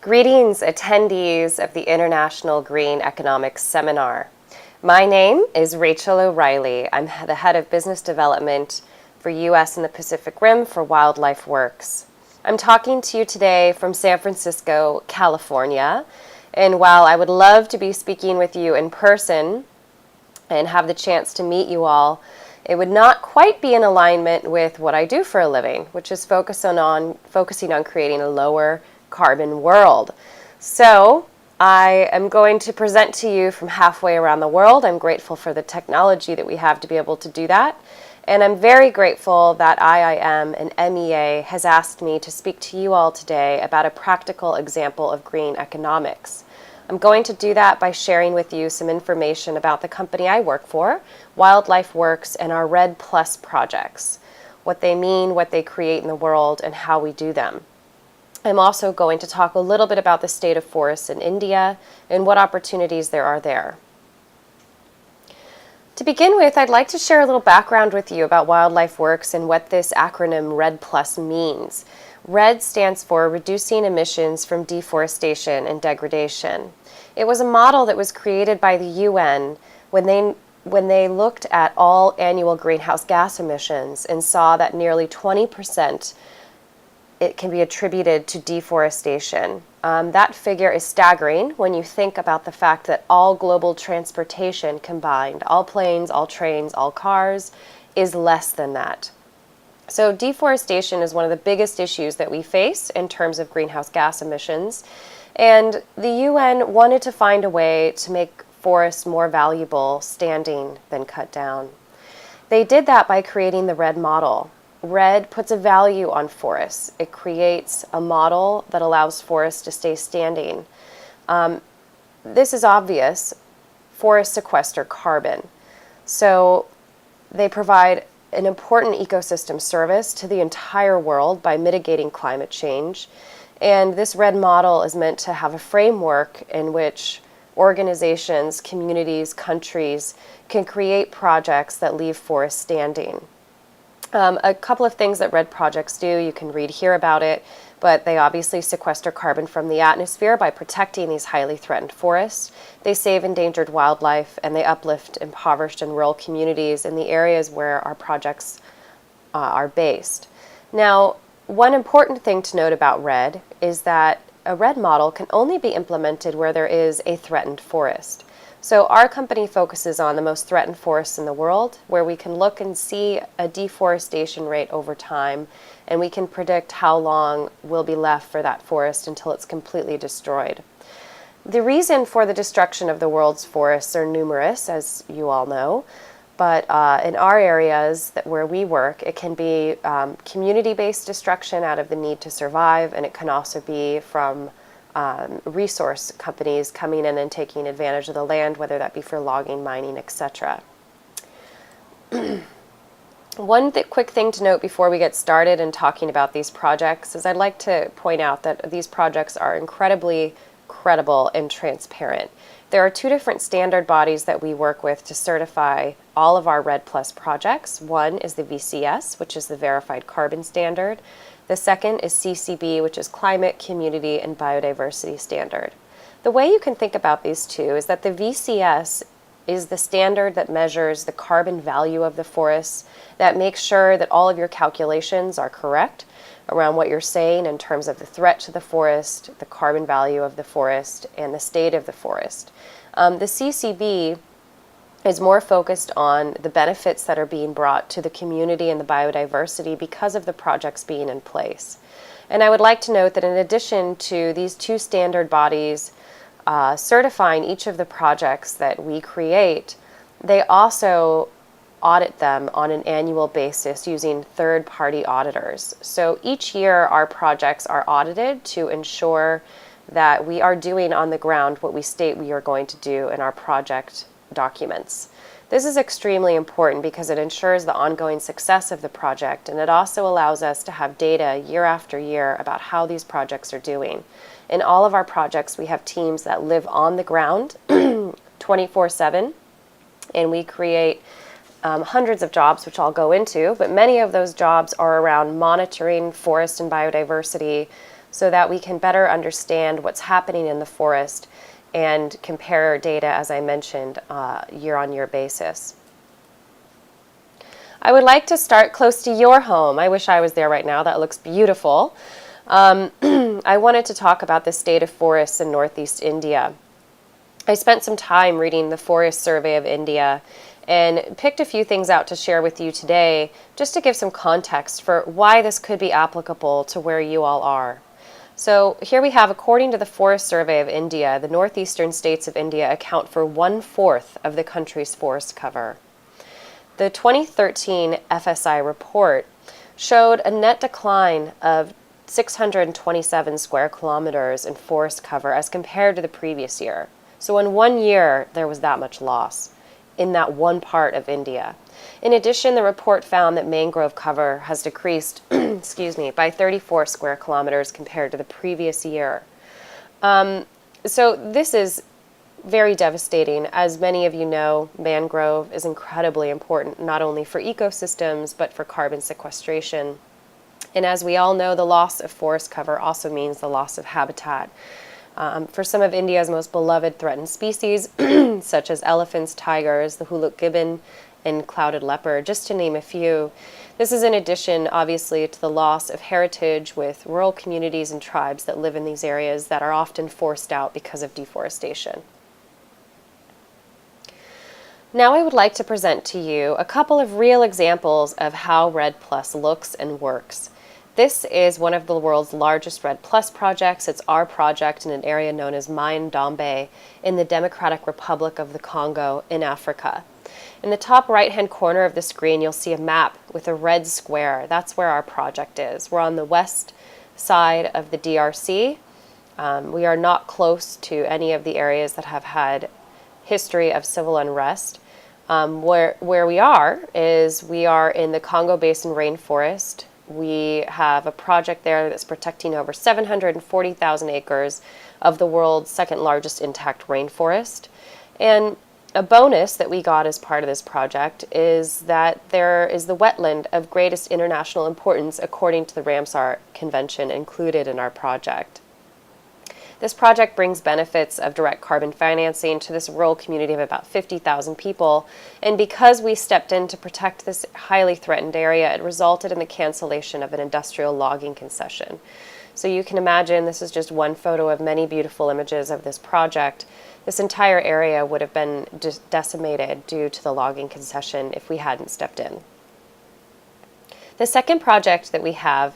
Greetings, attendees of the International Green Economics Seminar. My name is Rachel O'Reilly. I'm the head of business development for U.S. and the Pacific Rim for Wildlife Works. I'm talking to you today from San Francisco, California. And while I would love to be speaking with you in person and have the chance to meet you all, it would not quite be in alignment with what I do for a living, which is focusing on creating a lower carbon world. So I am going to present to you from halfway around the world. I'm grateful for the technology that we have to be able to do that. And I'm very grateful that IIM and MEA has asked me to speak to you all today about a practical example of green economics. I'm going to do that by sharing with you some information about the company I work for, Wildlife Works, and our REDD+ projects, what they mean, what they create in the world, and how we do them. I'm also going to talk a little bit about the state of forests in India and what opportunities there are there. To begin with, I'd like to share a little background with you about Wildlife Works and what this acronym REDD+ means. REDD stands for Reducing Emissions from Deforestation and Degradation. It was a model that was created by the UN when they looked at all annual greenhouse gas emissions and saw that nearly 20% it can be attributed to deforestation. That figure is staggering when you think about the fact that all global transportation combined, all planes, all trains, all cars, is less than that. So deforestation is one of the biggest issues that we face in terms of greenhouse gas emissions. And the UN wanted to find a way to make forests more valuable standing than cut down. They did that by creating the REDD model. REDD puts a value on forests. It creates a model that allows forests to stay standing. This is obvious. Forests sequester carbon. So they provide an important ecosystem service to the entire world by mitigating climate change. And this REDD model is meant to have a framework in which organizations, communities, countries can create projects that leave forests standing. A couple of things that REDD projects do, you can read here about it, but they obviously sequester carbon from the atmosphere by protecting these highly threatened forests. They save endangered wildlife, and they uplift impoverished and rural communities in the areas where our projects are based. Now, one important thing to note about REDD is that a REDD model can only be implemented where there is a threatened forest. So our company focuses on the most threatened forests in the world, where we can look and see a deforestation rate over time, and we can predict how long will be left for that forest until it's completely destroyed. The reason for the destruction of the world's forests are numerous, as you all know, but in our areas where we work, it can be community-based destruction out of the need to survive, and it can also be from resource companies coming in and taking advantage of the land, whether that be for logging, mining, etc. One quick thing to note before we get started in talking about these projects is I'd like to point out that these projects are incredibly credible and transparent. There are two different standard bodies that we work with to certify all of our REDD+ projects. One is the VCS, which is the Verified Carbon Standard. The second is CCB, which is Climate, Community, and Biodiversity Standard. The way you can think about these two is that the VCS is the standard that measures the carbon value of the forests, that makes sure that all of your calculations are correct around what you're saying in terms of the threat to the forest, the carbon value of the forest, and the state of the forest. The CCB is more focused on the benefits that are being brought to the community and the biodiversity because of the projects being in place. And I would like to note that in addition to these two standard bodies certifying each of the projects that we create, they also audit them on an annual basis using third-party auditors. So each year our projects are audited to ensure that we are doing on the ground what we state we are going to do in our project documents. This is extremely important because it ensures the ongoing success of the project, and it also allows us to have data year after year about how these projects are doing. In all of our projects, we have teams that live on the ground 24/7, and we create hundreds of jobs, which I'll go into, but many of those jobs are around monitoring forest and biodiversity, so that we can better understand what's happening in the forest and compare data, as I mentioned, year-on-year basis. I would like to start close to your home. I wish I was there right now. That looks beautiful. I wanted to talk about the state of forests in Northeast India. I spent some time reading the Forest Survey of India and picked a few things out to share with you today, just to give some context for why this could be applicable to where you all are. So here we have, according to the Forest Survey of India, the northeastern states of India account for 1/4 of the country's forest cover. The 2013 FSI report showed a net decline of 627 square kilometers in forest cover as compared to the previous year. So in 1 year, there was that much loss in that one part of India. In addition, the report found that mangrove cover has decreased by 34 square kilometers compared to the previous year. So this is very devastating. As many of you know, mangrove is incredibly important, not only for ecosystems, but for carbon sequestration. And as we all know, the loss of forest cover also means the loss of habitat. For some of India's most beloved threatened species, such as elephants, tigers, the Huluk gibbon, and clouded leopard, just to name a few. This is in addition, obviously, to the loss of heritage with rural communities and tribes that live in these areas that are often forced out because of deforestation. Now I would like to present to you a couple of real examples of how REDD+ looks and works. This is one of the world's largest REDD+ projects. It's our project in an area known as Mai Ndombe in the Democratic Republic of the Congo in Africa. In the top right-hand corner of the screen, you'll see a map with a red square. That's where our project is. We're on the west side of the DRC. We are not close to any of the areas that have had history of civil unrest. Where we are in the Congo Basin rainforest. We have a project there that's protecting over 740,000 acres of the world's second largest intact rainforest. And a bonus that we got as part of this project is that there is the wetland of greatest international importance according to the Ramsar Convention included in our project. This project brings benefits of direct carbon financing to this rural community of about 50,000 people, and because we stepped in to protect this highly threatened area, it resulted in the cancellation of an industrial logging concession. So you can imagine this is just one photo of many beautiful images of this project. This entire area would have been decimated due to the logging concession if we hadn't stepped in. The second project that we have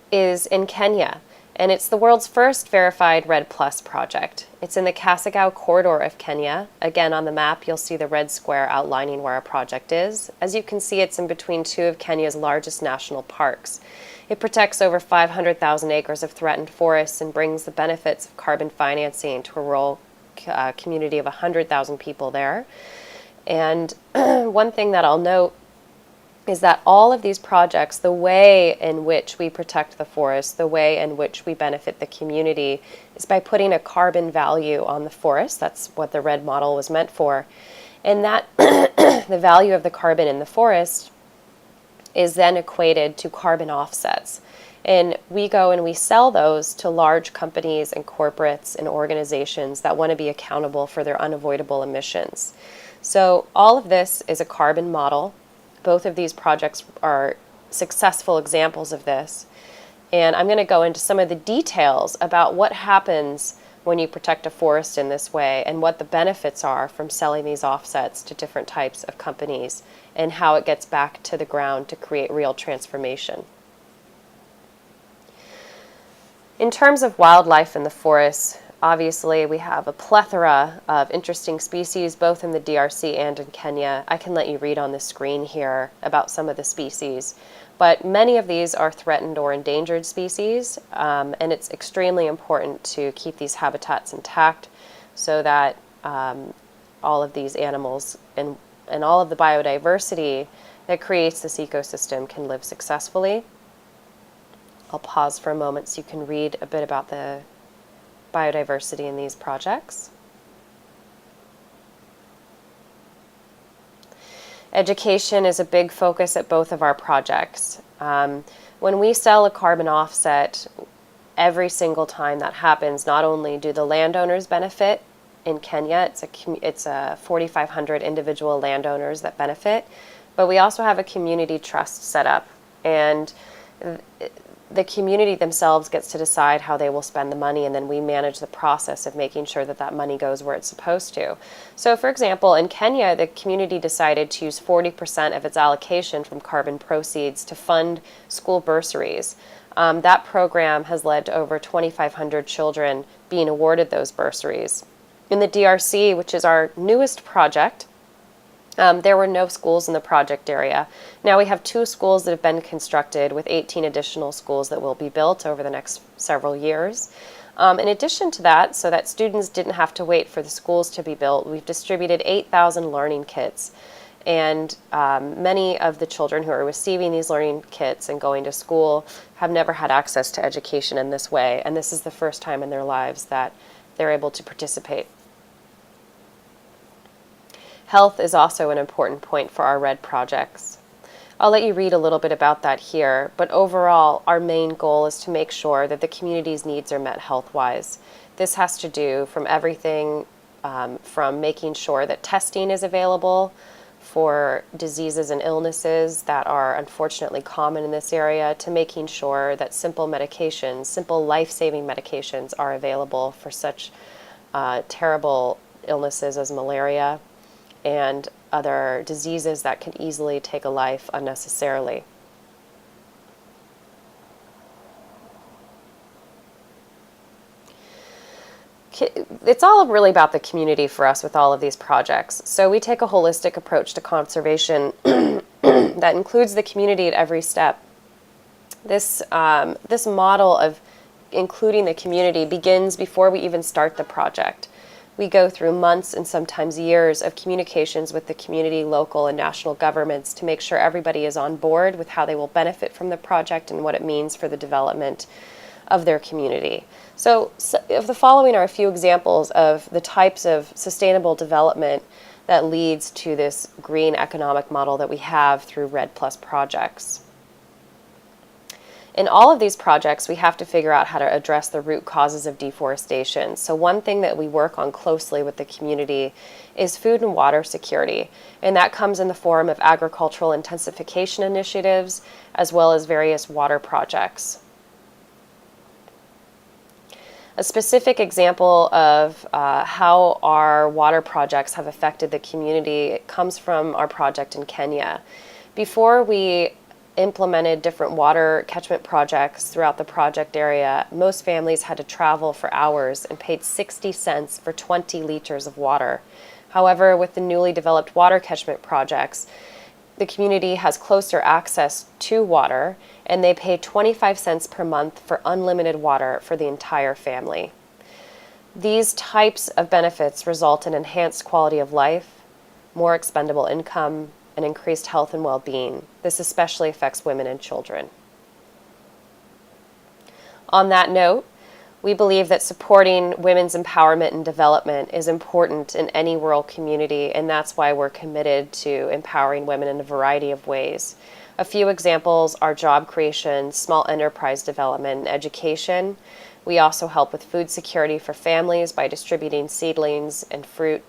is in Kenya, and it's the world's first verified REDD+ project. It's in the Kasagao corridor of Kenya. Again, on the map, you'll see the red square outlining where our project is. As you can see, it's in between two of Kenya's largest national parks. It protects over 500,000 acres of threatened forests and brings the benefits of carbon financing to a rural community of 100,000 people there. And one thing that I'll note is that all of these projects, the way in which we protect the forest, the way in which we benefit the community, is by putting a carbon value on the forest. That's what the REDD model was meant for. And that the value of the carbon in the forest is then equated to carbon offsets. And we go and we sell those to large companies and corporates and organizations that want to be accountable for their unavoidable emissions. So all of this is a carbon model. Both of these projects are successful examples of this. And I'm going to go into some of the details about what happens when you protect a forest in this way and what the benefits are from selling these offsets to different types of companies and how it gets back to the ground to create real transformation. In terms of wildlife in the forests, obviously we have a plethora of interesting species both in the DRC and in Kenya. I can let you read on the screen here about some of the species, but many of these are threatened or endangered species, and it's extremely important to keep these habitats intact so that all of these animals and all of the biodiversity that creates this ecosystem can live successfully. I'll pause for a moment so you can read a bit about the biodiversity in these projects. Education is a big focus at both of our projects. When we sell a carbon offset, every single time that happens, not only do the landowners benefit in Kenya, it's a 4,500 individual landowners that benefit, but we also have a community trust set up, and the community themselves gets to decide how they will spend the money, and then we manage the process of making sure that that money goes where it's supposed to. So for example, in Kenya, the community decided to use 40% of its allocation from carbon proceeds to fund school bursaries. That program has led to over 2,500 children being awarded those bursaries. In the DRC, which is our newest project, there were no schools in the project area. Now we have 2 schools that have been constructed, with 18 additional schools that will be built over the next several years. In addition to that, so that students didn't have to wait for the schools to be built, we've distributed 8,000 learning kits. And many of the children who are receiving these learning kits and going to school have never had access to education in this way, and this is the first time in their lives that they're able to participate. Health is also an important point for our REDD projects. I'll let you read a little bit about that here, but overall, our main goal is to make sure that the community's needs are met health-wise. This has to do from everything from making sure that testing is available for diseases and illnesses that are unfortunately common in this area, to making sure that simple medications, simple life-saving medications are available for such terrible illnesses as malaria and other diseases that can easily take a life unnecessarily. It's all really about the community for us with all of these projects. So we take a holistic approach to conservation that includes the community at every step. This model of including the community begins before we even start the project. We go through months and sometimes years of communications with the community, local and national governments to make sure everybody is on board with how they will benefit from the project and what it means for the development of their community. So if the following are a few examples of the types of sustainable development that leads to this green economic model that we have through REDD+ projects. In all of these projects, we have to figure out how to address the root causes of deforestation. So one thing that we work on closely with the community is food and water security, and that comes in the form of agricultural intensification initiatives as well as various water projects. A specific example of how our water projects have affected the community comes from our project in Kenya. Before we implemented different water catchment projects throughout the project area, most families had to travel for hours and paid 60 cents for 20 liters of water. However, with the newly developed water catchment projects, the community has closer access to water, and they pay 25 cents per month for unlimited water for the entire family. These types of benefits result in enhanced quality of life, more expendable income, and increased health and well-being. This especially affects women and children. On that note, we believe that supporting women's empowerment and development is important in any rural community, and that's why we're committed to empowering women in a variety of ways. A few examples are job creation, small enterprise development, and education. We also help with food security for families by distributing seedlings and fruit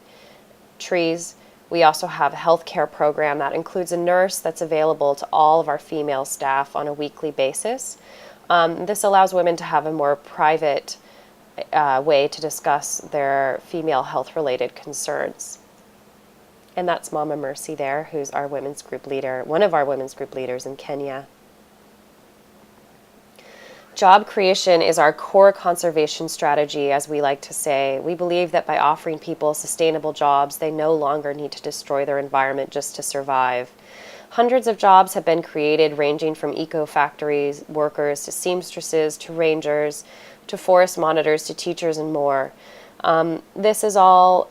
trees. We also have a healthcare program that includes a nurse that's available to all of our female staff on a weekly basis. This allows women to have a more private way to discuss their female health-related concerns. And that's Mama Mercy there, who's our women's group leader, one of our women's group leaders in Kenya. Job creation is our core conservation strategy, as we like to say. We believe that by offering people sustainable jobs, they no longer need to destroy their environment just to survive. Hundreds of jobs have been created, ranging from eco-factories workers to seamstresses to rangers to forest monitors to teachers and more. This is all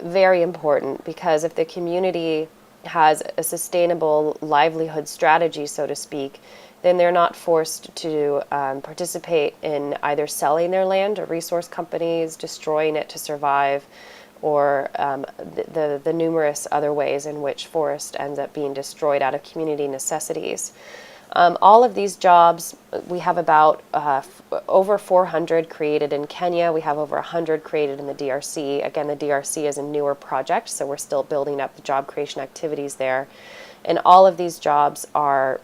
very important because if the community has a sustainable livelihood strategy, so to speak, then they're not forced to participate in either selling their land to resource companies, destroying it to survive, or the numerous other ways in which forest ends up being destroyed out of community necessities. All of these jobs, we have about over 400 created in Kenya. We have over 100 created in the DRC. Again, the DRC is a newer project, so we're still building up the job creation activities there. And all of these jobs are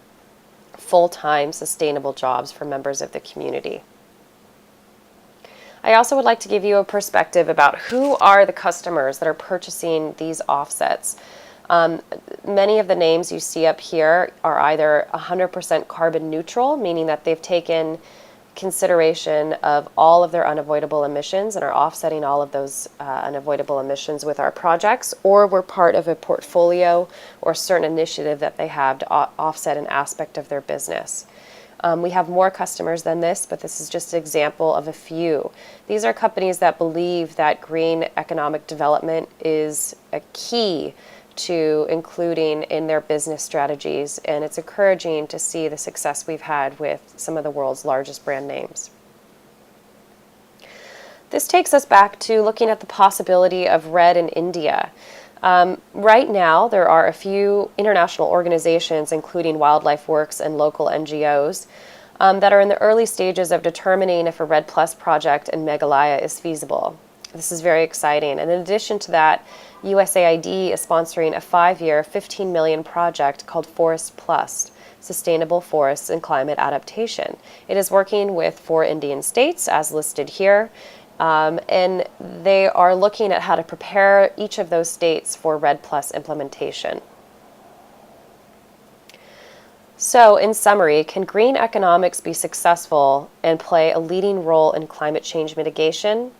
full-time, sustainable jobs for members of the community. I also would like to give you a perspective about who are the customers that are purchasing these offsets. Many of the names you see up here are either 100% carbon neutral, meaning that they've taken consideration of all of their unavoidable emissions and are offsetting all of those unavoidable emissions with our projects, or we're part of a portfolio or certain initiative that they have to offset an aspect of their business. We have more customers than this, but this is just an example of a few. These are companies that believe that green economic development is a key to including in their business strategies, and it's encouraging to see the success we've had with some of the world's largest brand names. This takes us back to looking at the possibility of REDD in India. Right now, there are a few international organizations, including Wildlife Works and local NGOs, that are in the early stages of determining if a REDD Plus project in Meghalaya is feasible. This is very exciting. And in addition to that, USAID is sponsoring a 5-year, $15 million project called Forest Plus, Sustainable Forests and Climate Adaptation. It is working with 4 Indian states, as listed here, and they are looking at how to prepare each of those states for REDD Plus implementation. So, in summary, can green economics be successful and play a leading role in climate change mitigation?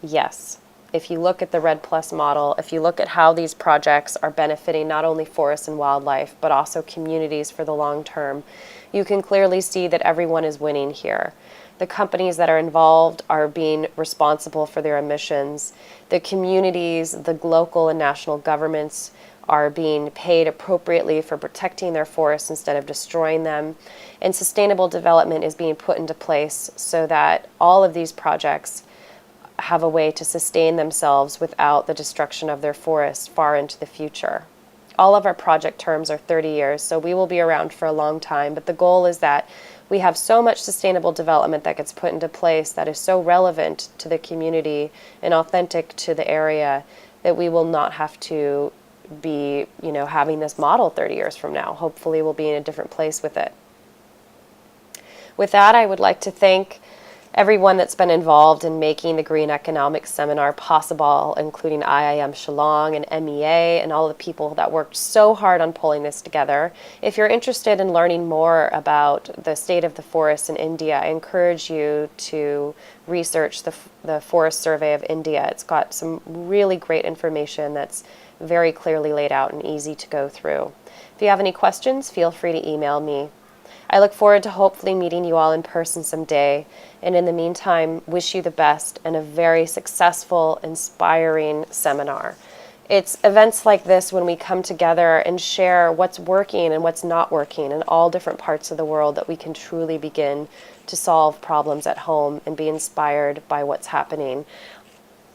Yes. If you look at the REDD Plus model, if you look at how these projects are benefiting not only forests and wildlife, but also communities for the long term, you can clearly see that everyone is winning here. The companies that are involved are being responsible for their emissions. The communities, the local and national governments are being paid appropriately for protecting their forests instead of destroying them. And sustainable development is being put into place so that all of these projects have a way to sustain themselves without the destruction of their forests far into the future. All of our project terms are 30 years, so we will be around for a long time, but the goal is that we have so much sustainable development that gets put into place that is so relevant to the community and authentic to the area that we will not have to be, having this model 30 years from now. Hopefully we'll be in a different place with it. With that, I would like to thank everyone that's been involved in making the Green Economics Seminar possible, including IIM Shillong and MEA and all the people that worked so hard on pulling this together. If you're interested in learning more about the state of the forests in India, I encourage you to research the Forest Survey of India. It's got some really great information that's very clearly laid out and easy to go through. If you have any questions, feel free to email me. I look forward to hopefully meeting you all in person someday, and in the meantime, wish you the best and a very successful, inspiring seminar. It's events like this when we come together and share what's working and what's not working in all different parts of the world that we can truly begin to solve problems at home and be inspired by what's happening,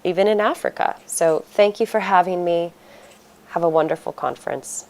even in Africa. So thank you for having me. Have a wonderful conference.